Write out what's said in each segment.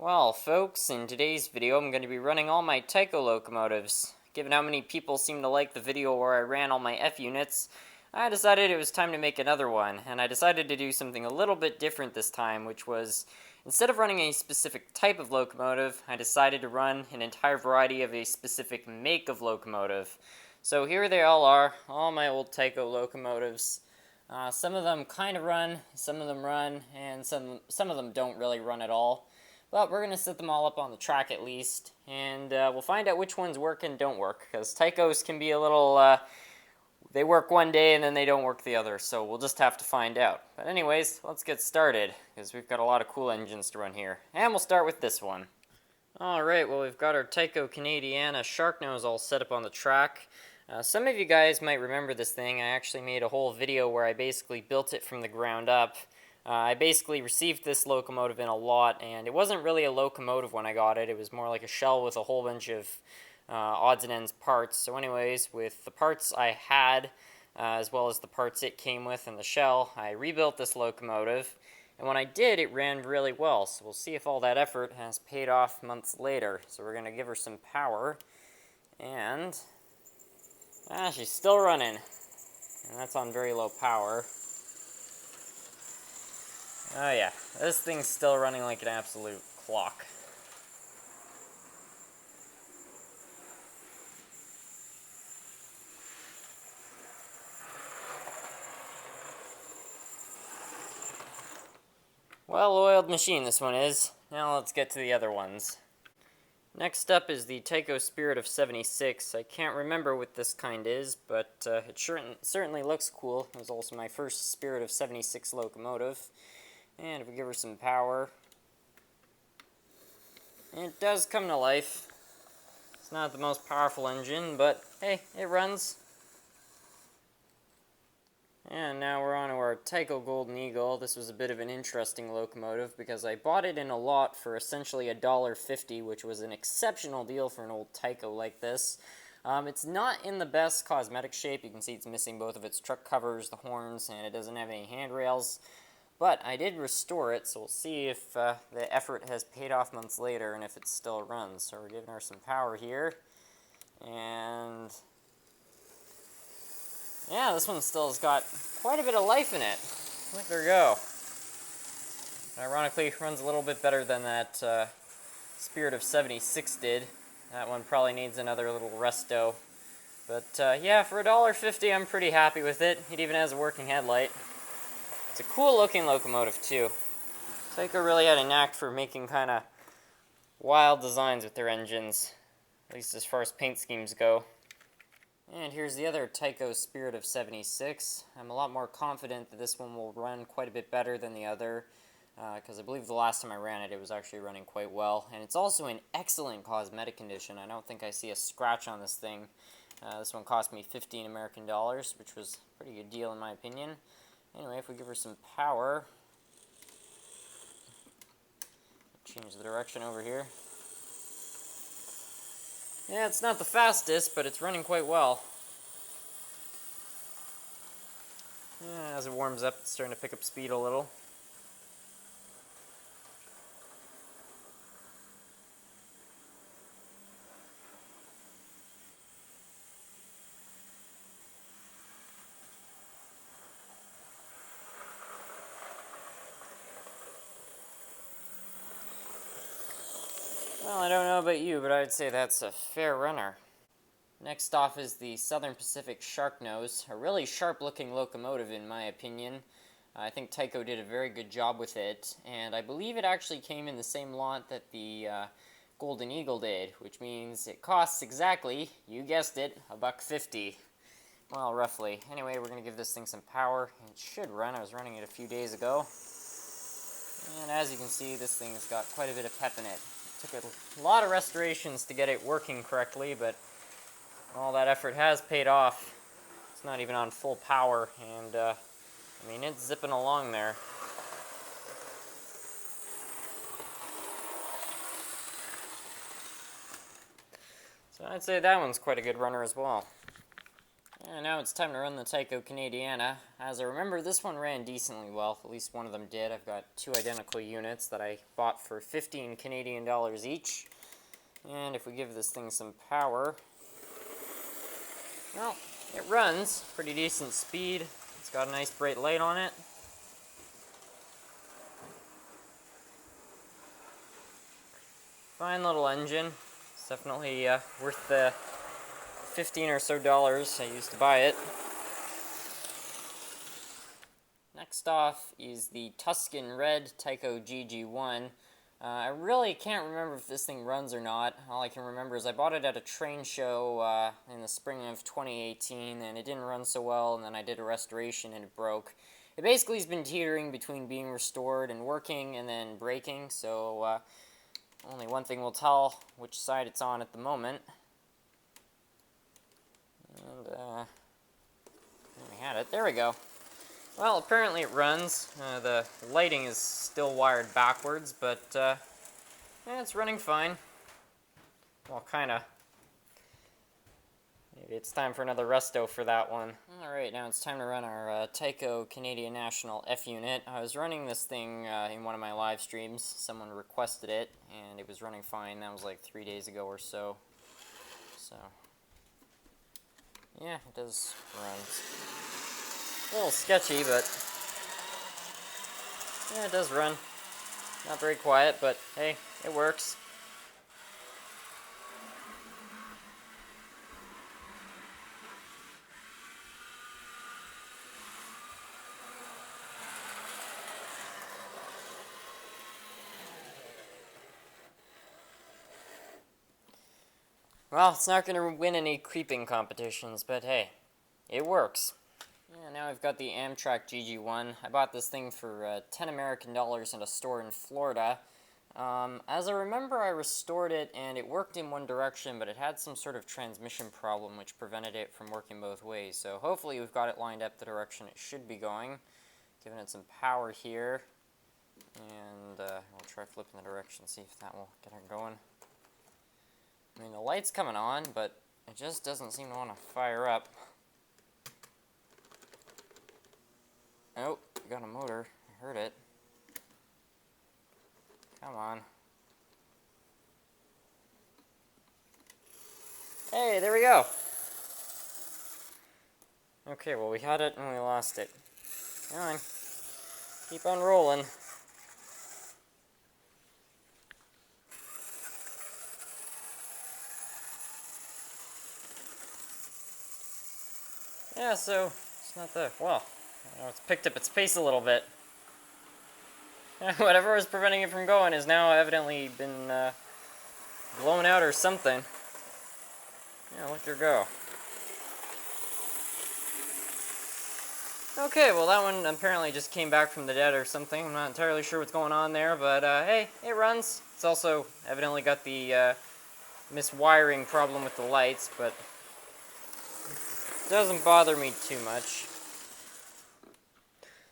Well, folks, in today's video I'm going to be running all my Tyco locomotives. Given how many people seem to like the video where I ran all my F units, I decided it was time to make another one, and I decided to do something a little bit different this time, which was, instead of running a specific type of locomotive, I decided to run an entire variety of a specific make of locomotive. So here they all are, all my old Tyco locomotives. Some of them kind of run, some of them run, and some of them don't really run at all. But we're going to set them all up on the track at least, and we'll find out which ones work and don't work, because Tycos can be a little, they work one day and then they don't work the other, so we'll just have to find out. But anyways, let's get started, because we've got a lot of cool engines to run here. And we'll start with this one. Alright, well we've got our Tyco Canadiana shark nose all set up on the track. Some of you guys might remember this thing. I actually made a whole video where I basically built it from the ground up. I basically received this locomotive in a lot, and it wasn't really a locomotive when I got it. It was more like a shell with a whole bunch of odds and ends parts. So anyways, with the parts I had, as well as the parts it came with and the shell, I rebuilt this locomotive. And when I did, it ran really well. So we'll see if all that effort has paid off months later. So we're going to give her some power. And she's still running. And that's on very low power. Oh yeah, this thing's still running like an absolute clock. Well-oiled machine this one is. Now let's get to the other ones. Next up is the Tyco Spirit of 76. I can't remember what this kind is, but it certainly looks cool. It was also my first Spirit of 76 locomotive. And if we give her some power, it does come to life. It's not the most powerful engine, but hey, it runs. And now we're on to our Tyco Golden Eagle. This was a bit of an interesting locomotive because I bought it in a lot for essentially $1.50, which was an exceptional deal for an old Tyco like this. It's not in the best cosmetic shape. You can see it's missing both of its truck covers, the horns, and it doesn't have any handrails. But I did restore it, so we'll see if the effort has paid off months later and if it still runs. So we're giving her some power here. And yeah, this one still has got quite a bit of life in it. Look at her go. Ironically, it runs a little bit better than that Spirit of 76 did. That one probably needs another little resto. But yeah, for $1.50, I'm pretty happy with it. It even has a working headlight. It's a cool looking locomotive too. Tyco really had a knack for making kind of wild designs with their engines, at least as far as paint schemes go. And here's the other Tyco Spirit of 76. I'm a lot more confident that this one will run quite a bit better than the other, because I believe the last time I ran it, it was actually running quite well. And it's also in excellent cosmetic condition. I don't think I see a scratch on this thing. This one cost me 15 American dollars, which was a pretty good deal in my opinion. Anyway, if we give her some power, change the direction over here. Yeah, it's not the fastest, but it's running quite well. Yeah, as it warms up, it's starting to pick up speed a little. Well, I don't know about you, but I'd say that's a fair runner. Next off is the Southern Pacific Shark Nose, a really sharp-looking locomotive in my opinion. I think Tyco did a very good job with it, and I believe it actually came in the same lot that the Golden Eagle did, which means it costs exactly, you guessed it, $1.50. Well, roughly. Anyway, we're going to give this thing some power. It should run. I was running it a few days ago. And as you can see, this thing's got quite a bit of pep in it. It took a lot of restorations to get it working correctly, but all that effort has paid off. It's not even on full power, and I mean, it's zipping along there. So I'd say that one's quite a good runner as well. And now it's time to run the Tyco Canadiana. As I remember, this one ran decently well. At least one of them did. I've got two identical units that I bought for 15 Canadian dollars each. And if we give this thing some power, well, it runs pretty decent speed. It's got a nice bright light on it. Fine little engine. It's definitely worth the 15 or so dollars I used to buy it. Next off is the Tuscan Red Taiko Gg1. I really can't remember if this thing runs or not. All I can remember is I bought it at a train show in the spring of 2018, and it didn't run so well, and then I did a restoration and it broke. It basically has been teetering between being restored and working and then breaking, so only one thing will tell which side it's on at the moment. And we had it. There we go. Well, apparently it runs. The lighting is still wired backwards, but yeah, it's running fine. Well, kinda. Maybe it's time for another resto for that one. Alright, now it's time to run our Tyco Canadian National F unit. I was running this thing in one of my live streams. Someone requested it, and it was running fine. That was like 3 days ago or so. So, yeah, it does run. A little sketchy, but yeah, it does run. Not very quiet, but hey, it works. Well, it's not going to win any creeping competitions, but hey, it works. Yeah, now I've got the Amtrak Gg1. I bought this thing for 10 American dollars in a store in Florida. As I remember, I restored it, and it worked in one direction, but it had some sort of transmission problem which prevented it from working both ways. So hopefully we've got it lined up the direction it should be going. Giving it some power here, and we'll try flipping the direction, see if that will get her going. I mean, the light's coming on, but it just doesn't seem to want to fire up. Oh, we got a motor. I heard it. Come on. Hey, there we go. Okay, well, we had it and we lost it. Come on. Keep on rolling. Yeah, so it's not the, well, I know it's picked up its pace a little bit. Whatever was preventing it from going has now evidently been blown out or something. Yeah, look her go. Okay, well that one apparently just came back from the dead or something. I'm not entirely sure what's going on there, but hey, it runs. It's also evidently got the miswiring problem with the lights, but it doesn't bother me too much.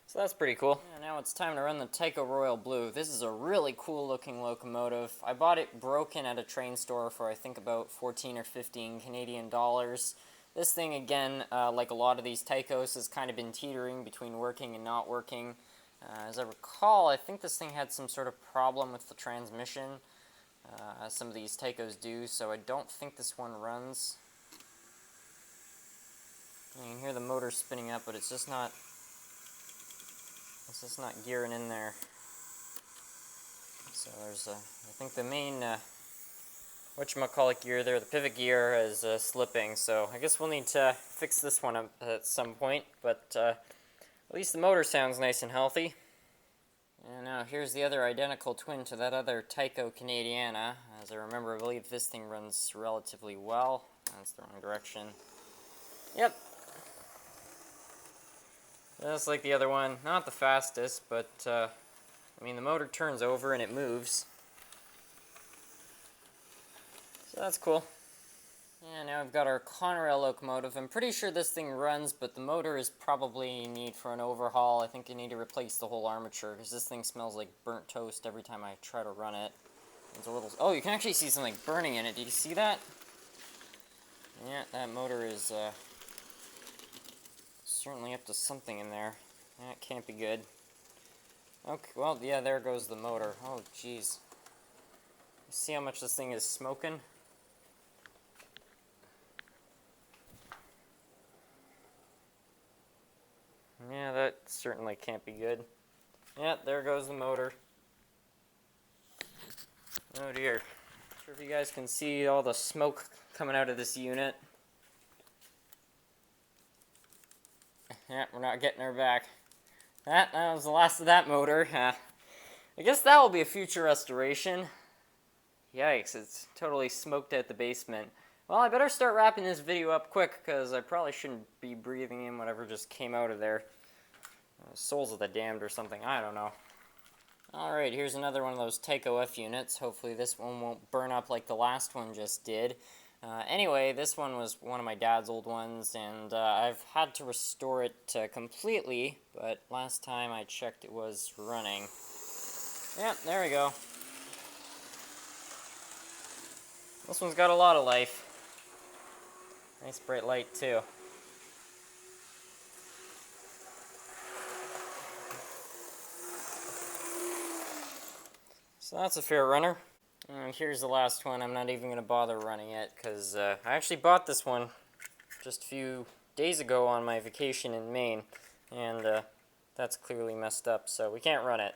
So that's pretty cool. Yeah, now it's time to run the Tyco Royal Blue. This is a really cool looking locomotive. I bought it broken at a train store for I think about 14 or 15 Canadian dollars. This thing, again, like a lot of these Tycos, has kind of been teetering between working and not working. As I recall, I think this thing had some sort of problem with the transmission, as some of these Tycos do, so I don't think this one runs. You can hear the motor spinning up, but it's just not gearing in there. So there's I think the main whatchamacallit gear there, the pivot gear, is slipping, so I guess we'll need to fix this one up at some point, but at least the motor sounds nice and healthy. And now here's the other identical twin to that other Tyco Canadiana. As I remember, I believe this thing runs relatively well. That's the wrong direction. Yep. Just like the other one, not the fastest, but I mean, the motor turns over and it moves. So that's cool. Yeah, now I've got our Conrail locomotive. I'm pretty sure this thing runs, but the motor is probably in need for an overhaul. I think I need to replace the whole armature, because this thing smells like burnt toast every time I try to run it. It's a little... Oh, you can actually see something burning in it. Did you see that? Yeah, that motor is certainly up to something in there. That can't be good. Okay, well, yeah, there goes the motor. Oh, jeez. See how much this thing is smoking? Yeah, that certainly can't be good. Yeah, there goes the motor. Oh dear. Not sure if you guys can see all the smoke coming out of this unit. Yeah, we're not getting her back. That was the last of that motor. I guess that will be a future restoration. Yikes, it's totally smoked out the basement. Well, I better start wrapping this video up quick, because I probably shouldn't be breathing in whatever just came out of there. Souls of the damned or something, I don't know. Alright, here's another one of those Tyco F units. Hopefully this one won't burn up like the last one just did. Anyway, this one was one of my dad's old ones, and I've had to restore it completely, but last time I checked it was running. Yeah, there we go. This one's got a lot of life. Nice bright light, too. So that's a fair runner. And here's the last one. I'm not even going to bother running it, because I actually bought this one just a few days ago on my vacation in Maine, and that's clearly messed up, so we can't run it.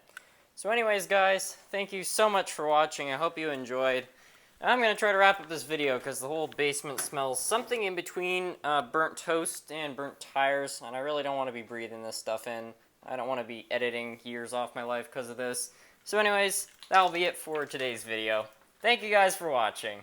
So anyways, guys, thank you so much for watching. I hope you enjoyed. I'm going to try to wrap up this video because the whole basement smells something in between burnt toast and burnt tires, and I really don't want to be breathing this stuff in. I don't want to be editing years off my life because of this. So anyways, that'll be it for today's video. Thank you guys for watching.